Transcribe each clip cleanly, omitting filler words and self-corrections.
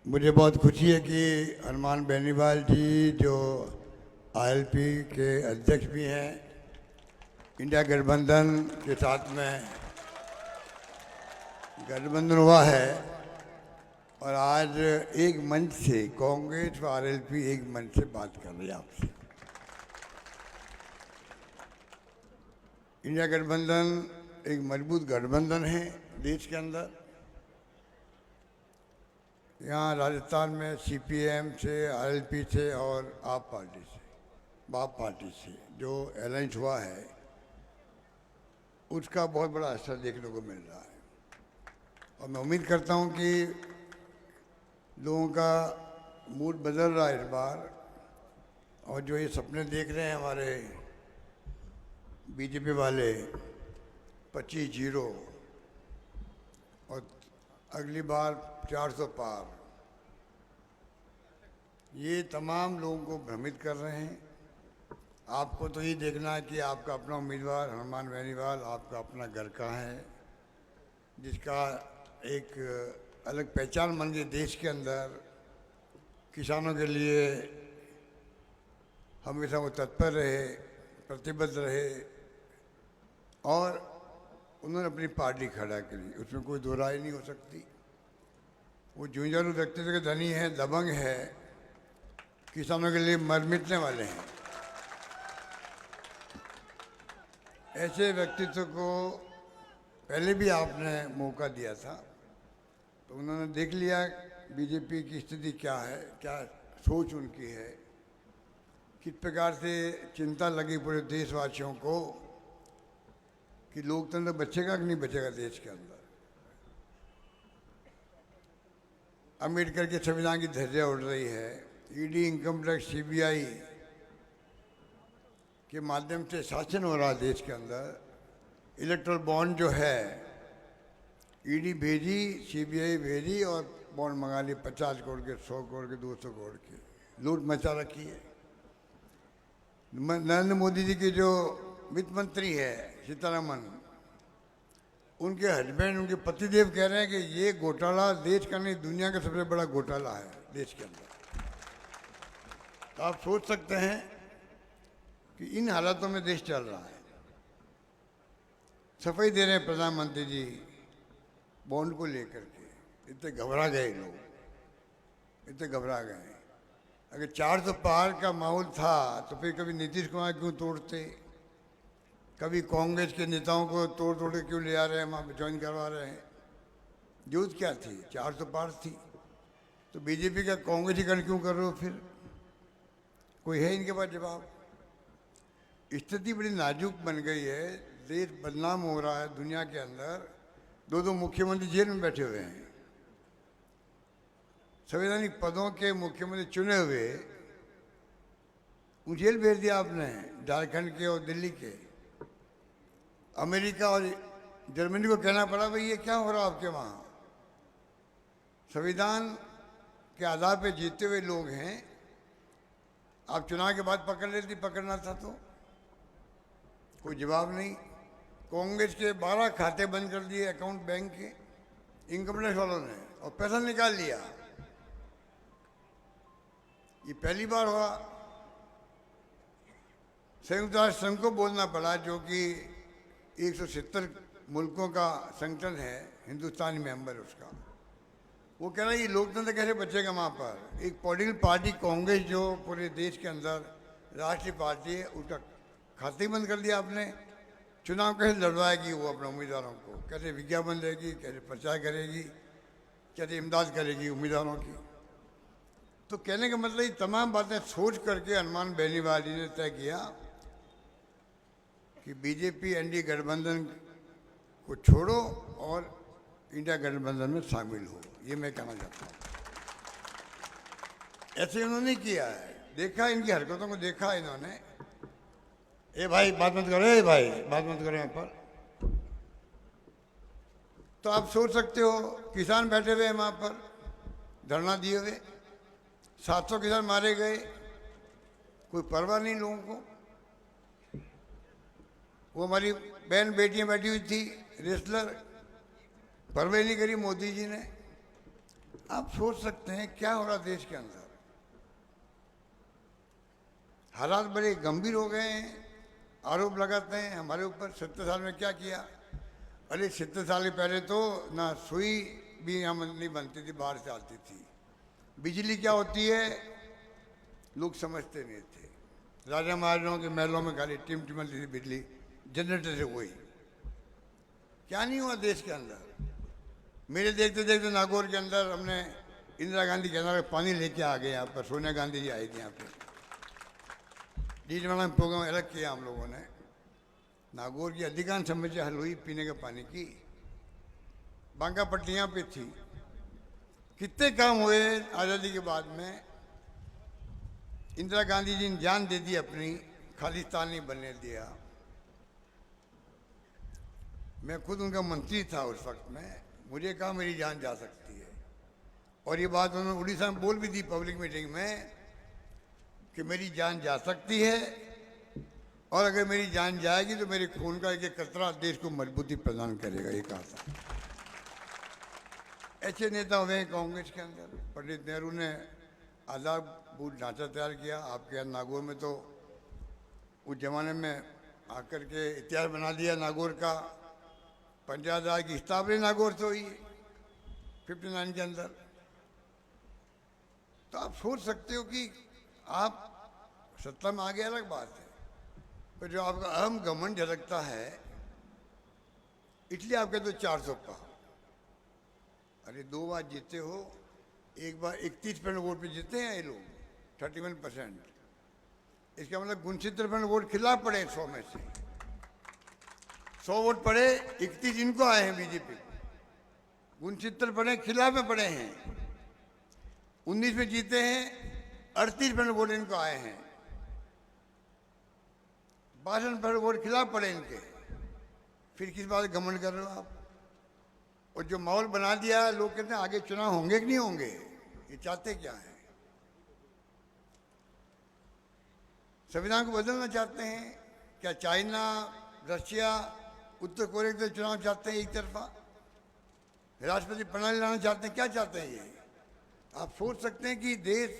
मुझे बहुत खुशी है कि हनुमान बेनीवाल जी जो आईएलपी के अध्यक्ष भी हैं, इंडिया गठबंधन के साथ में गठबंधन हुआ है और आज एक मंच से कांग्रेस और आरएलपी एक मंच से बात कर रही है आपसे। इंडिया गठबंधन एक मजबूत गठबंधन है देश के अंदर। यहाँ राजस्थान में सीपीएम से, आरएलपी से और आप पार्टी से, बाप पार्टी से जो अलायंस हुआ है उसका बहुत बड़ा असर देखने को मिल रहा है और मैं उम्मीद करता हूँ कि लोगों का मूड बदल रहा है इस बार। और जो ये सपने देख रहे हैं हमारे बीजेपी वाले 25-0 और अगली बार 400 पार, ये तमाम लोगों को भ्रमित कर रहे हैं। आपको तो ये देखना है कि आपका अपना उम्मीदवार हनुमान बेनीवाल आपका अपना घर का है, जिसका एक अलग पहचान बन गई देश के अंदर। किसानों के लिए हमेशा वो तत्पर रहे, प्रतिबद्ध रहे और उन्होंने अपनी पार्टी खड़ा करी, उसमें कोई दो राय नहीं हो सकती। वो जुझारू व्यक्तित्व के धनी है, दबंग है, किसानों के लिए मर मिटने वाले हैं। ऐसे व्यक्तित्व को पहले भी आपने मौका दिया था तो उन्होंने देख लिया बीजेपी की स्थिति क्या है, क्या सोच उनकी है, किस प्रकार से चिंता लगी पूरे देशवासियों को कि लोकतंत्र बचेगा कि नहीं बचेगा देश के अंदर। अम्बेडकर के संविधान की धज्जियां उड़ रही है। ईडी, इनकम टैक्स, सीबीआई के माध्यम से शासन हो रहा है देश के अंदर। इलेक्ट्रल बॉन्ड जो है ईडी भेजी, सीबीआई भेजी और बॉन्ड मंगा लिए 50 करोड़ के, 100 करोड़ के, 200 करोड़ के। लूट मचा रखी है। नरेंद्र मोदी जी की जो वित्त मंत्री है सीतारमन, उनके हस्बैंड, उनके पतिदेव कह रहे हैं कि ये घोटाला देश का नहीं दुनिया का सबसे बड़ा घोटाला है देश के अंदर। तो आप सोच सकते हैं कि इन हालातों में देश चल रहा है। सफाई दे रहे हैं प्रधानमंत्री जी बॉन्ड को लेकर के। इतने घबरा गए लोग, इतने घबरा गए। अगर 400 पार का माहौल था तो फिर कभी नीतीश कुमार क्यों तोड़ते, कभी कांग्रेस के नेताओं को तोड़ तोड़ के क्यों ले आ रहे हैं, वहाँ ज्वाइन करवा रहे हैं। जरूरत क्या थी? 400 पार थी तो बीजेपी का कांग्रेसीकरण क्यों कर रहे हो? फिर कोई है इनके पास जवाब? स्थिति बड़ी नाजुक बन गई है, देश बदनाम हो रहा है दुनिया के अंदर। दो मुख्यमंत्री जेल में बैठे हुए हैं। संवैधानिक पदों के मुख्यमंत्री चुने हुए जेल भेज दिया आपने, झारखंड के और दिल्ली के। अमेरिका और जर्मनी को कहना पड़ा भाई ये क्या हो रहा है आपके वहाँ? संविधान के आधार पे जीते हुए लोग हैं, आप चुनाव के बाद पकड़ लेती, पकड़ना था तो कोई जवाब नहीं। कांग्रेस के 12 खाते बंद कर दिए अकाउंट बैंक के इनकम टैक्स वालों ने और पैसा निकाल लिया। ये पहली बार हुआ। संयुक्त राष्ट्र संघ को बोलना पड़ा, जो कि 170 मुल्कों का संगठन है, हिंदुस्तानी मेंबर उसका। वो कह रहा है ये लोकतंत्र कैसे बचेगा वहाँ पर? एक पॉलिटिकल पार्टी कांग्रेस जो पूरे देश के अंदर राष्ट्रीय पार्टी है, उसका खाते ही बंद कर दिया आपने। चुनाव कैसे लड़वाएगी वो अपने उम्मीदवारों को? कैसे विज्ञापन देगी, कैसे प्रचार करेगी, कैसे इमदाद करेगी उम्मीदवारों की? तो कहने का मतलब ये तमाम बातें सोच करके हनुमान बेनीवाल जी ने तय किया कि बीजेपी एनडीए गठबंधन को छोड़ो और इंडिया गठबंधन में शामिल हो। ये मैं कहना चाहता हूँ। ऐसे उन्होंने किया है, देखा इनकी हरकतों को, देखा इन्होंने। ए भाई बात मत करो, ए भाई बात मत करो यहाँ पर। तो आप सोच सकते हो किसान बैठे हुए हैं वहाँ पर धरना दिए हुए, 700 किसान मारे गए, कोई परवाह नहीं लोगों को। वो हमारी बहन बेटियां बैठी हुई थी रेसलर, परवाह नहीं करी मोदी जी ने। आप सोच सकते हैं क्या हो रहा देश के अंदर। हालात बड़े गंभीर हो गए हैं। आरोप लगाते हैं हमारे ऊपर 70 साल में क्या किया। अरे 70 साल पहले तो ना सुई भी यहाँ नहीं बनती थी, बाहर से आती थी। बिजली क्या होती है लोग समझते नहीं थे। राजा महाराजाओं के महलों में खाली टिमटिमती थी बिजली, जनरेटर से कोई। क्या नहीं हुआ देश के अंदर। मेरे देखते देखते नागौर के अंदर हमने इंदिरा गांधी के अंदर पानी लेके आ गए। यहाँ पर सोनिया गांधी जी आई थी यहाँ पे, डीजवाना प्रोग्राम अलग किया हम लोगों ने। नागौर की अधिकांश समस्या हल हुई पीने के पानी की। बांका पट्टी यहाँ पे थी। कितने काम हुए आज़ादी के बाद में। इंदिरा गांधी जी ने जान दे दी अपनी, खालिस्तान नहीं बनने दिया। मैं खुद उनका मंत्री था उस वक्त में, मुझे कहा मेरी जान जा सकती है। और ये बात उन्होंने उड़ीसा में बोल भी दी पब्लिक मीटिंग में कि मेरी जान जा सकती है, और अगर मेरी जान जाएगी तो मेरे खून का एक एक कतरा देश को मजबूती प्रदान करेगा, ये कहा था। ऐसे नेता हुए हैं कांग्रेस के अंदर। पंडित नेहरू ने आधारभूत ढांचा तैयार किया। आपके यहाँ नागौर में तो उस जमाने में आकर के इतिहास बना दिया नागौर का। पंचायत राज की स्थापना नागौर से हुई 59 के अंदर। तो आप सोच सकते हो कि आप सत्ता में आ गए अलग बात है, पर जो आपका अहम घमंड झलकता है, इसलिए आपके तो 400 पार। अरे 2 बार जीते हो, एक बार 31% वोट पे जीते हैं ये लोग, 31%। इसका मतलब 69% वोट खिलाफ पड़े 100 में से। 100 वोट पड़े, 31 इनको आए हैं बीजेपी, 69 पड़े खिलाफ में पड़े हैं। 19 में जीते हैं, 38% वोट इनको आए हैं, 62% वोट खिलाफ पड़े इनके। फिर किस बात घमंड कर रहे हो आप। और जो माहौल बना दिया, लोग कहते हैं आगे चुनाव होंगे कि नहीं होंगे। ये चाहते क्या है, संविधान को बदलना चाहते हैं क्या। चाइना, रशिया, उत्तर कोरिया के चुनाव चाहते हैं एक तरफा। राष्ट्रपति प्रणाली लाना चाहते हैं, क्या चाहते हैं ये। आप सोच सकते हैं कि देश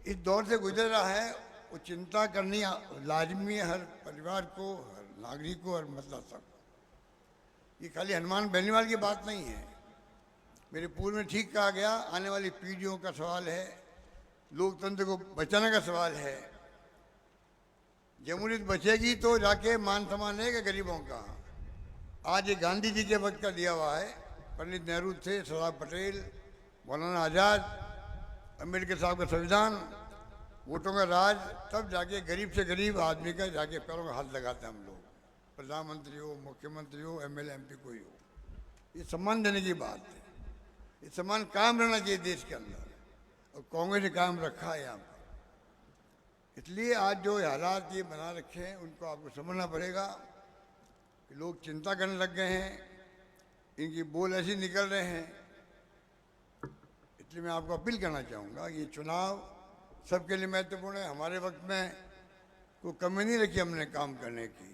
इस दौर से गुजर रहा है, वो चिंता करनी लाजमी है हर परिवार को, हर नागरिक को, हर मतलब सब। ये खाली हनुमान बेनीवाल की बात नहीं है। मेरे पूर्व में ठीक कहा गया, आने वाली पीढ़ियों का सवाल है, लोकतंत्र को बचाने का सवाल है। जमहूरियत बचेगी तो जाके मान सम्मान रहेगा गरीबों का। आज ये गांधी जी के वक्त का दिया हुआ है। पंडित नेहरू थे, सरदार पटेल, मौलाना आज़ाद, अम्बेडकर साहब का संविधान, वोटों का राज, तब जाके गरीब से गरीब आदमी का जाके पैरों का हाथ लगाते हैं हम लोग। प्रधानमंत्री हो, मुख्यमंत्री हो, एमएलए एमपी कोई हो, ये सम्मान देने की बात है। ये सम्मान कायम रहना चाहिए देश के अंदर, और कांग्रेस ने कायम रखा है यहाँ पर। इसलिए आज जो हालात ये बना रखे हैं, उनको आपको समझना पड़ेगा कि लोग चिंता करने लग गए हैं, इनकी बोल ऐसी निकल रहे हैं। इसलिए मैं आपको अपील करना चाहूँगा, ये चुनाव सबके लिए महत्वपूर्ण है। हमारे वक्त में कोई कमी नहीं रखी हमने काम करने की।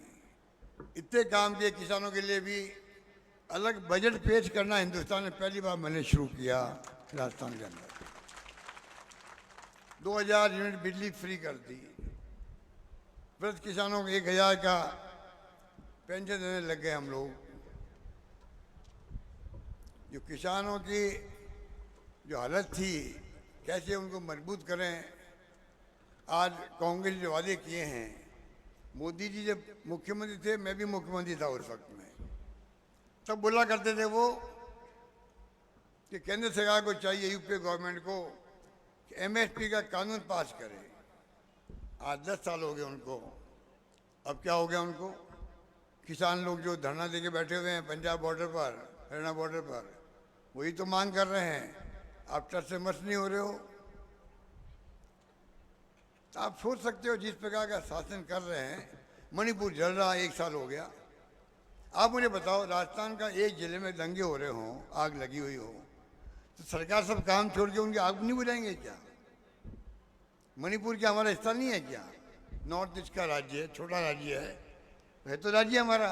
इतने काम किए, किसानों के लिए भी अलग बजट पेश करना हिंदुस्तान में पहली बार मैंने शुरू किया राजस्थान के अंदर। 2000 यूनिट बिजली फ्री कर दी। वृद्ध किसानों को 1000 का पेंशन देने लग गए हम लोग। जो किसानों की जो हालत थी, कैसे उनको मजबूत करें। आज कांग्रेस जो वादे किए हैं, मोदी जी जब मुख्यमंत्री थे, मैं भी मुख्यमंत्री था उस वक्त में, तब बोला करते थे वो कि केंद्र सरकार को चाहिए, यूपी गवर्नमेंट को, कि एमएसपी का कानून पास करे। आज 10 साल हो गए उनको। अब क्या हो गया उनको। किसान लोग जो धरना देके बैठे हुए हैं पंजाब बॉर्डर पर, हरियाणा बॉर्डर पर, वही तो मांग कर रहे हैं। आप टस से मस नहीं हो रहे हो। आप सोच सकते हो जिस प्रकार का शासन कर रहे हैं। मणिपुर जल रहा है, 1 साल हो गया। आप मुझे बताओ, राजस्थान का एक जिले में दंगे हो रहे हों, आग लगी हुई हो, तो सरकार सब काम छोड़ के उनकी आग नहीं बुझाएंगे क्या। मणिपुर क्या हमारा हिस्सा नहीं है क्या। नॉर्थ ईस्ट का राज्य है, छोटा राज्य है तो राज्य हमारा।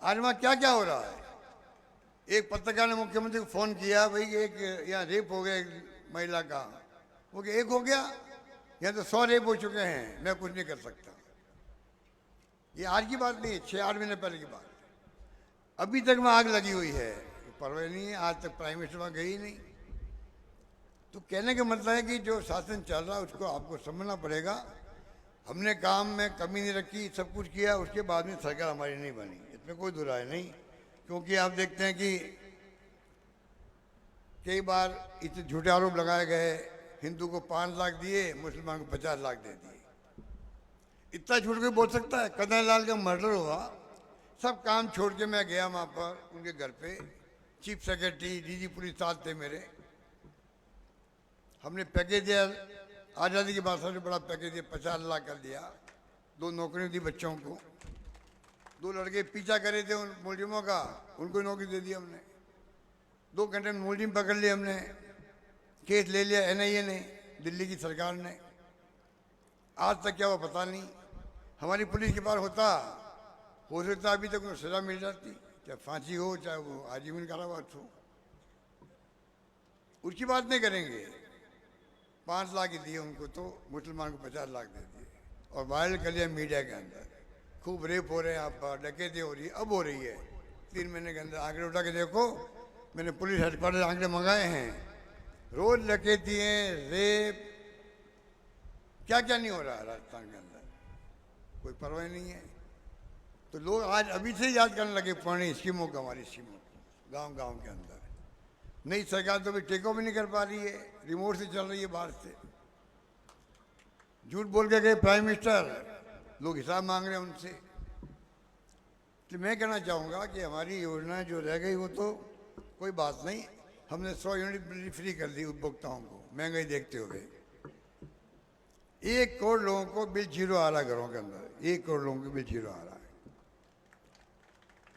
आज वहाँ क्या क्या हो रहा है। एक पत्रकार ने मुख्यमंत्री को फोन किया, भाई एक यहाँ रेप हो गया एक महिला का। वो कि एक हो गया, यहाँ तो 100 रेप हो चुके हैं, मैं कुछ नहीं कर सकता। ये आज की बात नहीं है, 6-8 महीने पहले की बात। अभी तक वहाँ आग लगी हुई है, परवाह नहीं है, आज तक प्राइम मिनिस्टर वहाँ गई नहीं। तो कहने का मतलब है कि जो शासन चल रहा है उसको आपको समझना पड़ेगा। हमने काम में कमी नहीं रखी, सब कुछ किया, उसके बाद में सरकार हमारी नहीं बनी, इसमें कोई दुराय नहीं। क्योंकि आप देखते हैं कि कई बार इतने झूठे आरोप लगाए गए, हिंदू को 5 लाख दिए, मुसलमान को 50 लाख दे दिए। इतना झूठ कोई बोल सकता है? कदर लाल का मर्डर हुआ, सब काम छोड़ के मैं गया वहाँ पर उनके घर पे, चीफ सेक्रेटरी डीजी पुलिस साथ थे मेरे। हमने पैकेज दिया, आज़ादी के बाद सबसे बड़ा पैकेज दिया, 50 लाख का दिया, 2 नौकरियाँ दी बच्चों को। 2 लड़के पीछा करे थे उन मुलजिमों का, उनको नौकरी दे दी हमने। 2 घंटे में मुलजिम पकड़ लिए हमने, केस ले लिया NIA ने, दिल्ली की सरकार ने। आज तक क्या हुआ पता नहीं। हमारी पुलिस के पास होता, हो सकता अभी तक उनको सजा मिल जाती, चाहे फांसी हो चाहे वो आजीवन कारावास हो। उसकी बात नहीं करेंगे। 5 लाख ही दिए उनको, तो मुसलमान को 50 लाख दे दिए। और वायरल कर लिया मीडिया के अंदर, खूब रेप हो रहे हैं, आप डकैती हो रही है, अब हो रही है 3 महीने के अंदर। आंकड़े उठा के देखो, मैंने पुलिस हेडक्वार्टर आंकड़े मंगाए हैं, रोज डकैती हैं, रेप, क्या क्या नहीं हो रहा है राजस्थान के अंदर, कोई परवाह नहीं है। तो लोग आज अभी से याद करने लगे पुरानी स्कीमों को, हमारी स्कीमों को, गांव गांव के अंदर। नई सरकार तो भी टेक भी नहीं कर पा रही है, रिमोट से चल रही है बाहर से। झूठ बोल के गए प्राइम मिनिस्टर, लोग हिसाब मांग रहे हैं उनसे। तो मैं कहना चाहूँगा कि हमारी योजना जो रह गई वो तो कोई बात नहीं, हमने 100 यूनिट बिजली फ्री कर दी उपभोक्ताओं को, महंगाई देखते हुए। 1 करोड़ लोगों को बिल जीरो आ रहा है घरों के अंदर, 1 करोड़ लोगों को बिल जीरो आ रहा है।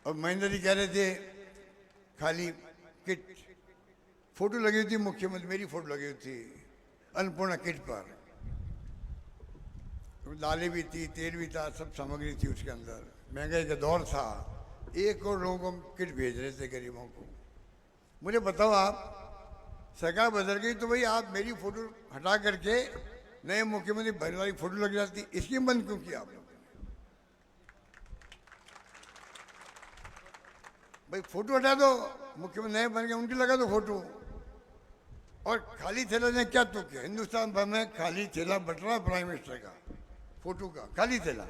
और महेंद्र जी कह रहे थे खाली किट, फोटो लगी हुई थी मुख्यमंत्री, मेरी फोटो लगी हुई थी अन्नपूर्णा किट पर, दालें भी थी, तेल भी था, सब सामग्री थी उसके अंदर। महंगाई का दौर था, 1 करोड़ लोगों को किट भेज रहे थे गरीबों को। मुझे बताओ, आप सरकार बदल गई तो भाई आप मेरी फोटो हटा करके नए मुख्यमंत्री भरने वाली फोटो लग जाती, स्कीम बंद क्यों किया आप लोगों ने? भाई फोटो हटा दो, मुख्यमंत्री नए बन गए उनकी लगा दो फोटो। और खाली थैला ने क्या तो किया, हिंदुस्तान भर में खाली थैला बट रहा प्राइम मिनिस्टर का, फोटो का खाली थैला।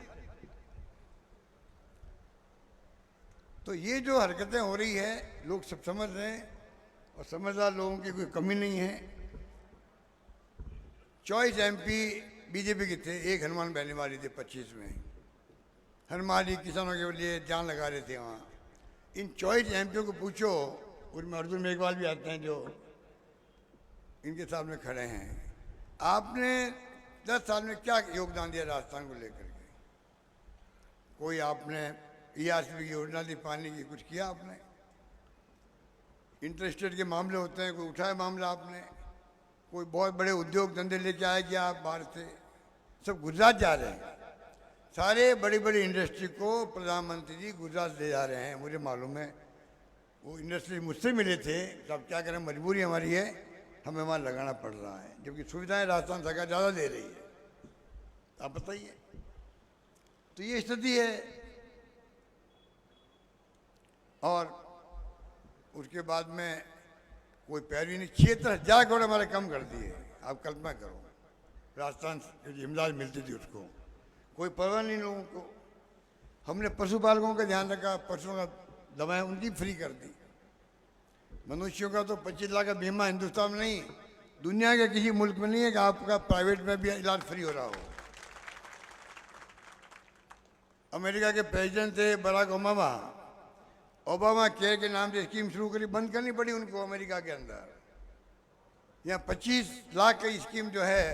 तो ये जो हरकतें हो रही है लोग सब समझ रहे हैं, और समझदार लोगों की कोई कमी नहीं है। चॉइस MP बीजेपी के थे, एक हनुमान बेनीवाली थे 25 में, हनुमान जी किसानों के लिए जान लगा रहे थे वहाँ। इन चॉइस MP को पूछो, उनमें अर्जुन मेघवाल भी आते हैं जो इनके सामने खड़े हैं, आपने 10 साल में क्या योगदान दिया राजस्थान को लेकर के? कोई आपने ERCB की योजना दी पानी की, कुछ किया आपने? इंटरेस्टेड के मामले होते हैं, कोई उठाया मामला आपने? कोई बहुत बड़े उद्योग धंधे लेके आए क्या आप बाहर से? सब गुजरात जा रहे हैं, सारे बड़ी बड़ी इंडस्ट्री को प्रधानमंत्री जी गुजरात ले जा रहे हैं, मुझे मालूम है। वो इंडस्ट्री मुझसे मिले थे, तब क्या करें, मजबूरी हमारी है, हमें वहाँ लगाना पड़ रहा है, जबकि सुविधाएं राजस्थान सरकार ज़्यादा दे रही है। आप बताइए, तो ये स्थिति है। और उसके बाद में कोई पैरवी नहीं, 76,000 करोड़ हमारे कम कर दिए। आप कल्पना करो, राजस्थान से जो इमदाद मिलती थी उसको कोई परवाह नहीं लोगों को। हमने पशुपालकों का ध्यान रखा, पशुओं का दवाएं उनकी फ्री कर दी। मनुष्यों का तो 25 लाख का बीमा हिंदुस्तान में नहीं, दुनिया के किसी मुल्क में नहीं है कि आपका प्राइवेट में भी इलाज फ्री हो रहा हो। अमेरिका के प्रेसिडेंट थे बराक ओबामा केयर के नाम से स्कीम शुरू करी, बंद करनी पड़ी उनको अमेरिका के अंदर। यहाँ 25 लाख की स्कीम जो है,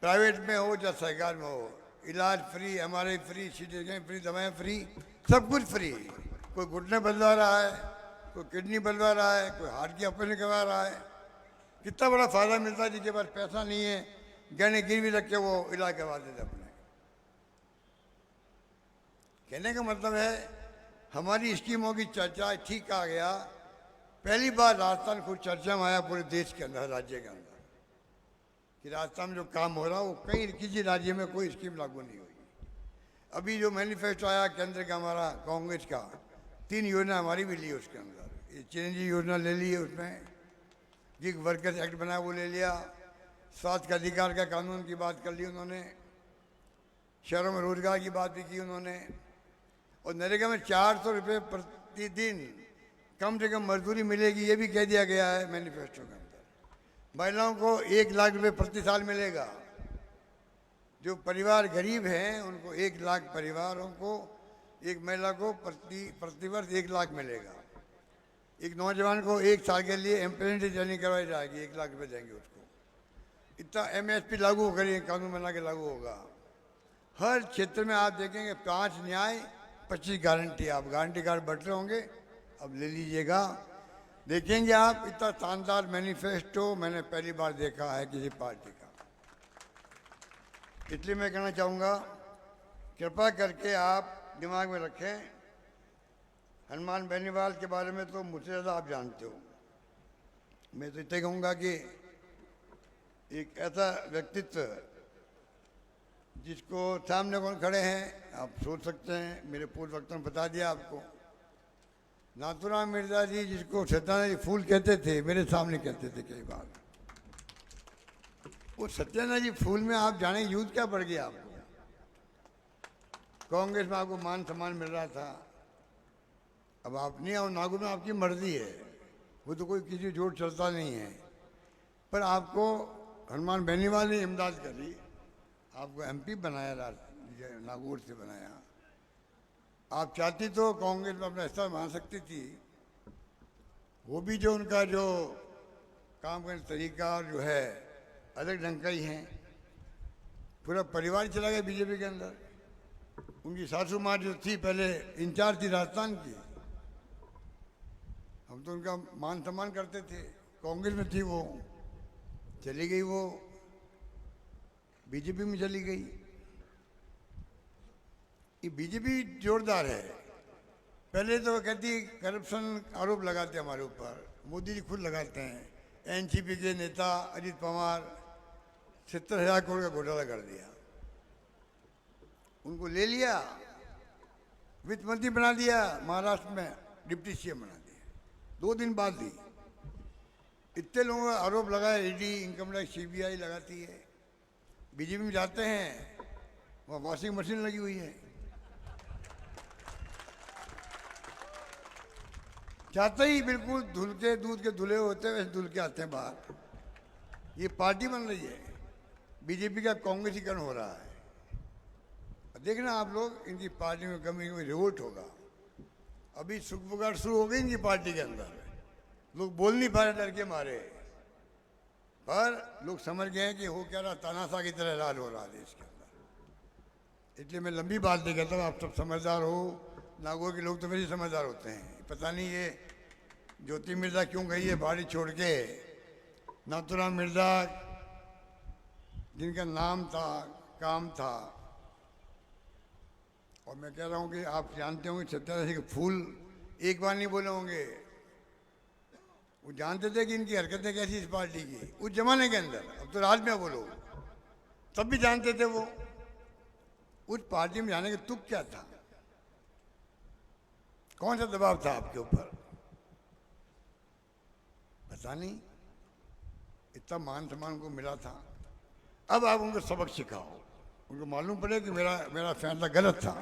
प्राइवेट में हो या सरकार में हो, इलाज free, MRI free, CT scan free, दवाएं फ्री, सब कुछ फ्री। कोई घुटने बदलवा रहा है, कोई किडनी बदलवा रहा है, कोई हार्ट की ऑपरेशन करवा रहा है। कितना बड़ा फायदा मिलता है, जिसके पास पैसा नहीं है गहने गिरवी रख के वो इलाज करवा देते अपने। कहने का मतलब है हमारी स्कीमों की चर्चा, ठीक कहा गया पहली बार राजस्थान खुद चर्चा में आया पूरे देश के अंदर, राज्य के अंदर, कि राजस्थान में जो काम हो रहा है वो कहीं किसी राज्य में कोई स्कीम लागू नहीं हुई। अभी जो मैनिफेस्टो आया केंद्र का हमारा कांग्रेस का, 3 योजना हमारी भी ली उसके अंदर। ये चिरंजीवी योजना ले ली है, उसमें गिग वर्कर्स एक्ट बनाया वो ले लिया, स्वास्थ्य का अधिकार का कानून की बात कर ली उन्होंने, शहरों में रोजगार की बात भी की उन्होंने, और नरेगा में 400 रुपये प्रतिदिन कम से कम मजदूरी मिलेगी, ये भी कह दिया गया है मैनिफेस्टो के अंदर। महिलाओं को 1 लाख रुपये प्रति साल मिलेगा। जो परिवार गरीब हैं उनको 1 लाख परिवारों को, एक महिला को प्रतिवर्ष 1 लाख मिलेगा। एक नौजवान को 1 साल के लिए एम्प्लॉयमेंट ट्रेनिंग करवाई जाएगी, 1 लाख रुपये देंगे उसको। इतना MSP लागू करिए, कानून बना के लागू होगा। हर क्षेत्र में आप देखेंगे 5 न्याय 25 गारंटी, आप गारंटी कार्ड बट रहे होंगे, अब ले लीजिएगा, देखेंगे आप। इतना शानदार मैनिफेस्टो मैंने पहली बार देखा है किसी पार्टी का। इसलिए मैं कहना चाहूँगा, कृपा करके आप दिमाग में रखें, हनुमान बेनीवाल के बारे में तो मुझसे ज़्यादा आप जानते हो। मैं तो इतना कहूँगा कि एक ऐसा व्यक्तित्व जिसको सामने कौन खड़े हैं आप सोच सकते हैं, मेरे पूर्व वक्ता ने बता दिया आपको। नाथूराम मिर्जा जी जिसको सत्यानंद जी फूल कहते थे, मेरे सामने कहते थे कई बार। वो सत्यानंद जी फूल में आप जाने यूथ क्या बढ़ गया आपको। कांग्रेस में आपको मान सम्मान मिल रहा था, अब आप नहीं आओ, नागौर में आपकी मर्जी है, वो तो कोई किसी जोड़ चलता नहीं है। पर आपको हनुमान बेनीवाल ने इमदाद करी, आपको MP बनाया, नागौर से बनाया। आप चाहती तो कांग्रेस में अपना हिस्सा बना सकती थी। वो भी जो उनका जो काम करने तरीका और जो है अलग ढंग का ही है। पूरा परिवार चला गया बीजेपी के अंदर। उनकी सासू माँ जो थी पहले इंचार्ज थी राजस्थान की, हम तो उनका मान सम्मान करते थे, कांग्रेस में थी वो, चली गई वो बीजेपी में चली गई। ये बीजेपी जोरदार है। पहले तो कहती करप्शन आरोप लगाते हमारे ऊपर, मोदी जी खुद लगाते हैं। NCP के नेता अजीत पवार 70,000 करोड़ का घोटाला कर दिया, उनको ले लिया, वित्त मंत्री बना दिया, महाराष्ट्र में डिप्टी CM बना दिया, 2 दिन बाद दी। इतने लोगों का आरोप लगाया, ED, इनकम टैक्स, CBI लगाती है। बीजेपी में जाते हैं, वहाँ वॉशिंग मशीन लगी हुई है, जाते ही बिल्कुल धुल के, दूध के धुले होते वैसे धुल के आते हैं बाहर। ये पार्टी बन रही है, बीजेपी का कांग्रेसीकरण हो रहा है। देखना आप लोग, इनकी पार्टी में कभी कोई रिवोल्ट होगा। अभी सुख पुकार शुरू हो गई इनकी पार्टी के अंदर, लोग बोल नहीं पा रहे डर के मारे, पर लोग समझ गए हैं कि हो क्या रहा, तानाशाह की तरह राज हो रहा है देश के अंदर। इसलिए मैं लंबी बात नहीं करता हूँ, आप सब समझदार हो, नागौर के लोग तो वैसे समझदार होते हैं। पता नहीं ये ज्योति मिर्जा क्यों गई है बाड़ी छोड़ के। नाथूराम मिर्जा जिनका नाम था, काम था, और मैं कह रहा हूँ कि आप जानते होंगे सत्याग्रह के फूल एक बार नहीं बोले होंगे। वो जानते थे कि इनकी हरकतें कैसी इस पार्टी की उस जमाने के अंदर, अब तो राज में बोलो, तब भी जानते थे वो। उस पार्टी में जाने के तुक क्या था, कौन सा दबाव था आपके ऊपर, पता नहीं। इतना मान सम्मान उनको मिला था। अब आप उनको सबक सिखाओ, उनको मालूम पड़े कि मेरा फैसला गलत था।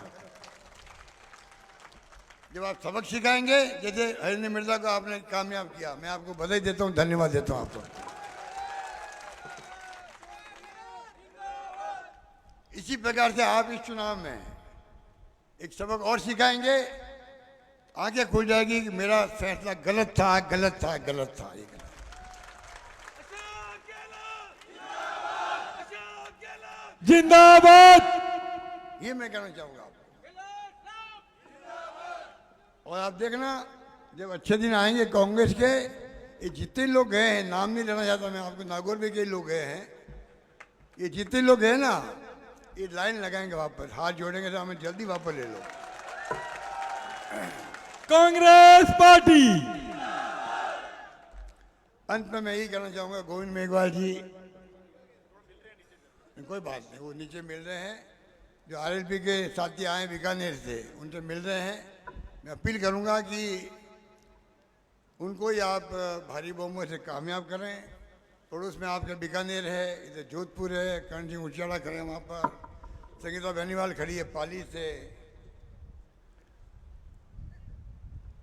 जब आप सबक सिखाएंगे, जैसे हरिंद्र मिर्जा को आपने कामयाब किया, मैं आपको बधाई देता हूँ, धन्यवाद देता हूँ आपको। इसी प्रकार से आप इस चुनाव में एक सबक और सिखाएंगे, आगे खुल जाएगी कि मेरा फैसला गलत था, गलत था, गलत था, ये गलत। जिंदाबाद। ये मैं कहना चाहूंगा आपको। और आप देखना, जब अच्छे दिन आएंगे कांग्रेस के, ये जितने लोग गए हैं, नाम नहीं लेना चाहता मैं आपको, नागौर में कई लोग गए हैं, ये जितने लोग गए ना, ये लाइन लगाएंगे वापस, हाथ जोड़ेंगे तो हमें जल्दी वापस ले लो। कांग्रेस पार्टी अंत में मैं यही कहना चाहूँगा, गोविंद मेघवाल जी, कोई बात नहीं, वो नीचे मिल रहे हैं, जो आरएलपी के साथी आए बीकानेर से, उनसे मिल रहे हैं। मैं अपील करूँगा कि उनको ही आप भारी बहुमत से कामयाब करें। पड़ोस में आपके बीकानेर है, इधर जोधपुर है, कर्ण सिंह उचियाड़ा खड़े हैं वहाँ पर, संगीता बेनीवाल खड़ी है पाली से,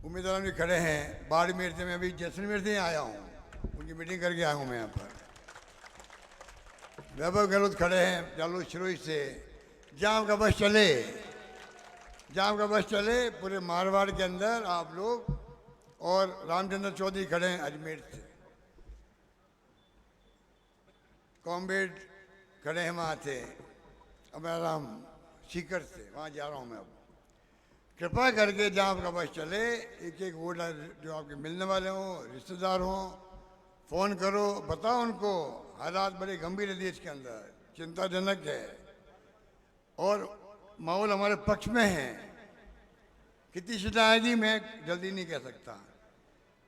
उम्मीदवार भी खड़े हैं बाड़मेर से। मैं अभी जैसलमेर से आया हूँ, उनकी मीटिंग करके आया हूँ मैं यहाँ पर। वैभव गहलोत खड़े हैं जालोर सिरोही से। जहाँ आपका बस चले, जहाँ आपका बस चले, पूरे मारवाड़ के अंदर आप लोग। और रामचंद्र चौधरी खड़े हैं अजमेर से, कॉम्बेड खड़े हैं वहाँ से, अमराराम सीकर से, वहाँ जा रहा हूँ मैं अब। कृपा करके जहाँ आपका बस चले, एक एक वोट जो आपके मिलने वाले हों, रिश्तेदार हों, फ़ोन करो, बताओ उनको हालात बड़े गंभीर है देश के अंदर, चिंताजनक है, और माहौल हमारे पक्ष में है। कितनी शिकायत मैं जल्दी नहीं कह सकता,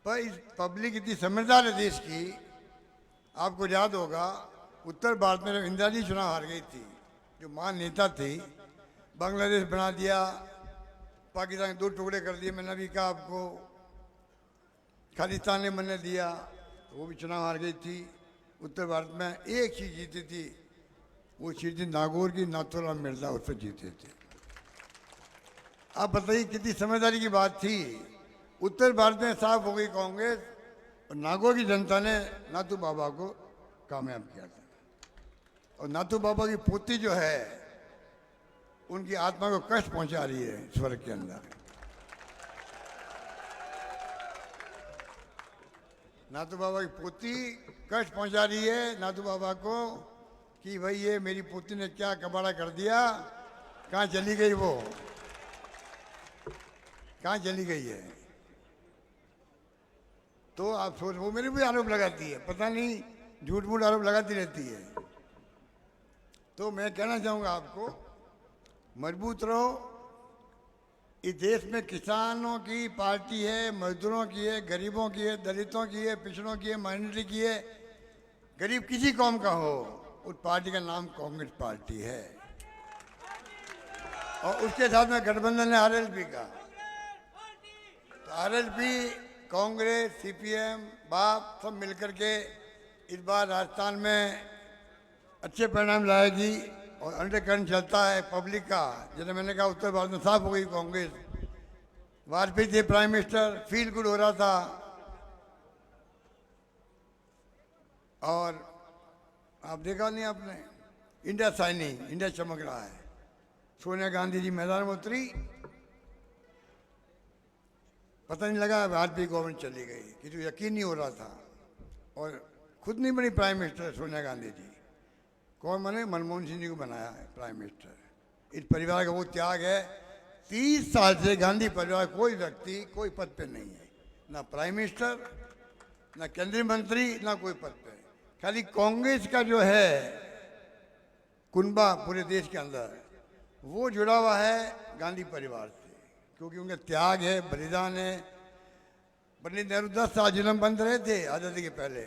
पर इस पब्लिक इतनी समझदार है देश की। आपको याद होगा उत्तर भारत में जब इंदिरा जी चुनाव हार गई थी, जो महान नेता थी, बांग्लादेश बना दिया, पाकिस्तान के 2 टुकड़े कर दिए, मैंने अभी कहा आपको, खालिस्तान ने मैंने दिया, वो भी चुनाव हार गई थी। उत्तर भारत में एक चीज जीती थी, वो चीज थी नागौर की, नाथूराम मिर्जा उससे जीते थे। आप बताइए कितनी समझदारी की बात थी। उत्तर भारत में साफ हो गई कांग्रेस, और नागौर की जनता ने नाथू बाबा को कामयाब किया था। और नाथू बाबा की पोती जो है, उनकी आत्मा को कष्ट पहुंचा रही है स्वर्ग के अंदर। नाथू बाबा की पोती कष्ट पहुंचा रही है नाथू बाबा को कि भाई ये मेरी पोती ने क्या कबाड़ा कर दिया, कहाँ चली गई, वो कहाँ चली गई है। तो आप सोच, वो मेरे भी आरोप लगाती है, पता नहीं झूठ मूठ आरोप लगाती रहती है। तो मैं कहना चाहूँगा आपको, मजबूत रहो। इस देश में किसानों की पार्टी है, मजदूरों की है, गरीबों की है, दलितों की है, पिछड़ों की है, माइनॉरिटी की है। गरीब किसी कौम का हो, उस पार्टी का नाम कांग्रेस पार्टी है। और उसके साथ में गठबंधन है आरएलपी का। तो आरएलपी, कांग्रेस, सीपीएम, बाप सब मिलकर के इस बार राजस्थान में अच्छे परिणाम लाएगी। और अंडरकरंट चलता है पब्लिक का, जैसे मैंने कहा उत्तर भारत में साफ हो गई कांग्रेस। वाजपेयी थे प्राइम मिनिस्टर, फील गुड हो रहा था। और आप देखा नहीं आपने, इंडिया शाइनिंग, इंडिया चमक रहा है। सोनिया गांधी जी मैदान में उतरी, पता नहीं लगा वाजपेयी गवर्नमेंट चली गई, किसी को यकीन नहीं हो रहा था। और खुद नहीं बनी प्राइम मिनिस्टर सोनिया गांधी जी, कौन बने? मनमोहन सिंह जी को बनाया है प्राइम मिनिस्टर। इस परिवार का वो त्याग है। 30 साल से गांधी परिवार कोई व्यक्ति कोई पद पे नहीं है, ना प्राइम मिनिस्टर, ना केंद्रीय मंत्री, ना कोई पद पे। खाली कांग्रेस का जो है कुनबा पूरे देश के अंदर, वो जुड़ा हुआ है गांधी परिवार से, क्योंकि उनका त्याग है, बलिदान है। पंडित नेहरू 10 साल जिलम बंद रहे थे आज़ादी के पहले,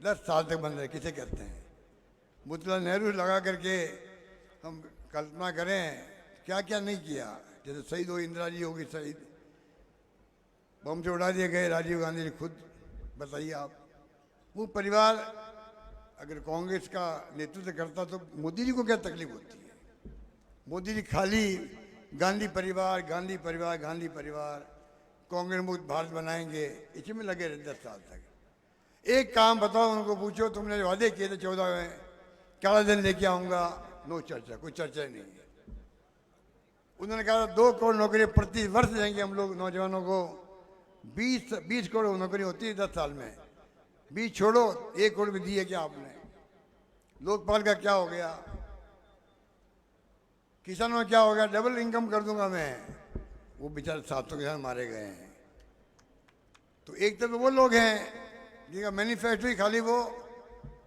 10 साल तक बंद रहे। किसे कहते हैं? मोतीलाल नेहरू लगा करके हम कल्पना करें क्या क्या नहीं किया। जैसे शहीद हो, इंदिरा जी होगी शहीद, बम से उड़ा दिए गए राजीव गांधी जी खुद। बताइए आप, वो परिवार अगर कांग्रेस का नेतृत्व करता तो मोदी जी को क्या तकलीफ होती है? मोदी जी खाली गांधी परिवार, गांधी परिवार, गांधी परिवार, कांग्रेस मुक्त भारत बनाएंगे, इसी में लगे रहे 10 साल तक। एक काम बताओ उनको, पूछो तुमने वादे किए थे 14 में, क्या दिन लेके आऊँगा, नो चर्चा, कोई चर्चा ही नहीं है। उन्होंने कहा 2 करोड़ नौकरी प्रति वर्ष देंगे हम लोग नौजवानों को। 20 करोड़ नौकरी होती है 10 साल में। 20 छोड़ो, 1 करोड़ भी दिए क्या आपने? लोकपाल का क्या हो गया? किसानों में क्या हो गया? डबल इनकम कर दूंगा मैं। वो बेचारे 700 किसान मारे गए हैं। तो एक तरफ वो लोग हैं जिनका मैनिफेस्टो ही खाली वो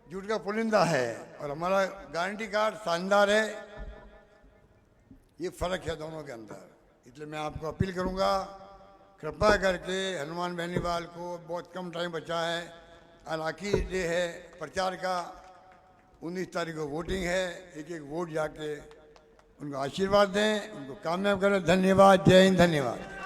झूठ का पुलिंदा है, और हमारा गारंटी कार्ड शानदार है। ये फर्क है दोनों के अंदर। इसलिए मैं आपको अपील करूंगा, कृपा करके हनुमान बेनीवाल को, बहुत कम टाइम बचा है, और आखिरी डे है प्रचार का, 19 तारीख को वोटिंग है। एक एक वोट जाके उनको आशीर्वाद दें, उनको कामयाब करें। धन्यवाद। जय हिंद। धन्यवाद।